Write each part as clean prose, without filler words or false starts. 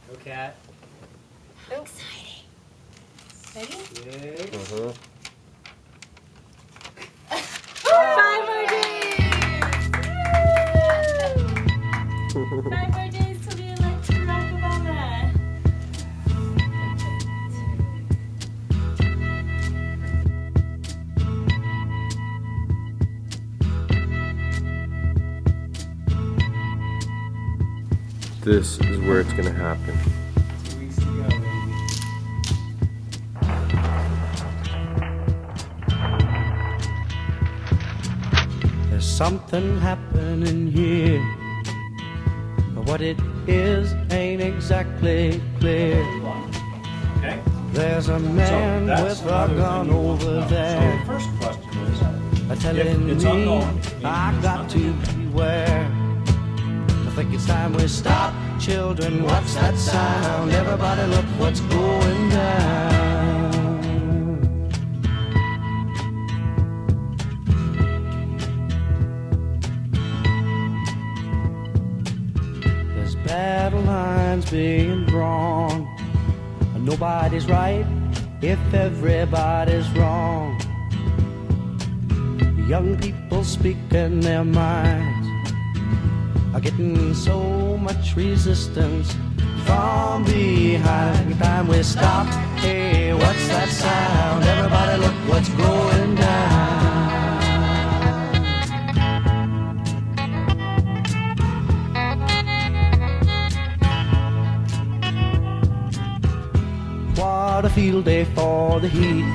No cat. Oh. Exciting. Ready? 6. Five more days! 5 more days till the election, Barack Obama. This is where it's gonna happen. 2 weeks to go, baby. There's something happening here, but what it is ain't exactly clear. Okay. There's a man that's with a gun over there, So the first question is, telling it's me unknown, I got to beware. I think it's time we stop, children. What's that sound? Everybody, look what's going down. There's battle lines being drawn. Nobody's right if everybody's wrong. Young people speaking their minds are getting so much resistance from behind. Every time we stop, hey, what's that sound? Everybody, look what's going down. What a field day for the heat.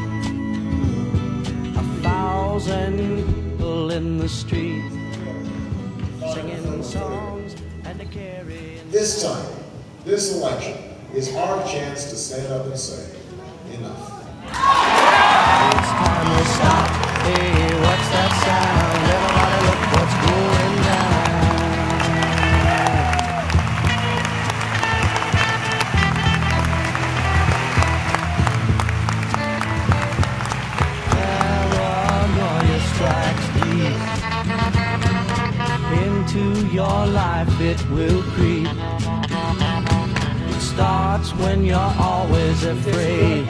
1,000 people in the street singing songs and carrying. This time, this election is our chance to stand up and say, enough. It's time to stop. Hey, what's that sound? Everybody, look what's going down. Paranoia strikes deep into your life. It will creep. It starts when you're always afraid.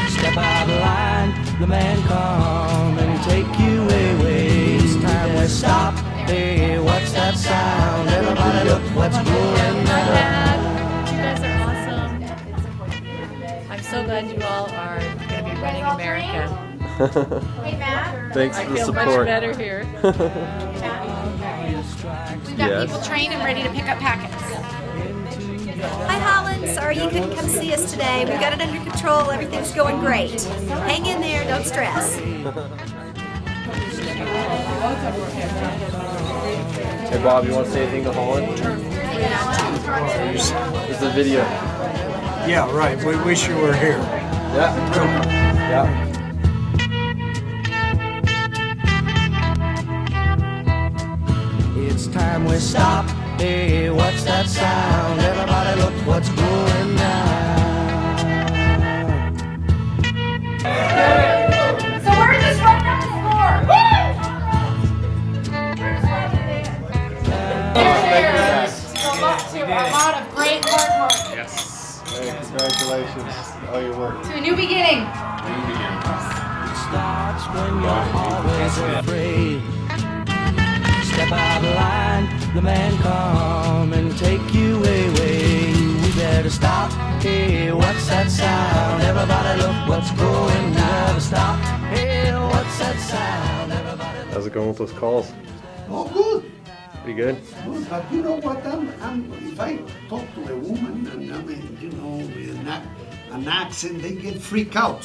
Step out of line, the man come and take you away. It's time to stop. Hey, what's that sound? Everybody, look what's going down. You guys are awesome. I'm so glad you all are going to be running America. Hey, Matt. Thanks I for the feel much support. better here. We've got Yes. people trained and ready to pick up packets. Hi Holland, sorry you couldn't come see us today. We've got it under control, everything's going great. Hang in there, don't stress. Hey Bob, you want to say anything to Holland? It's a video. Yeah, right. We wish you were here. Yeah. Yeah. It's time we stop. Hey, what's that sound? Everybody, look what's going down. So we're just running up the floor. To a lot of great hard work. Yes. Hey, congratulations. All your work. To a new beginning. It starts when you're always afraid. Step out of line, the man come and take you away. We better stop. Hey, what's that sound? Everybody, look what's going. We better stop. Hey, what's that sound? Everybody. How's it going with those calls? Oh, good. Pretty good? Good, but you know what? If I talk to a woman and with an accent, they get freaked out.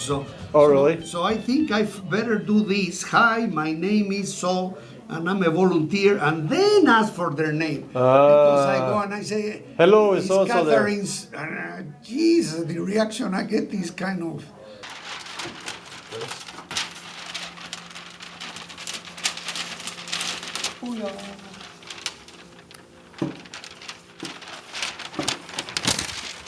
Oh, really? So I think I better do this. Hi, my name is so, and I'm a volunteer, and then ask for their name. Because I go and I say, hello, it's so-and-so there." Catherine's. Jesus, the reaction I get is kind of. Oh, yeah.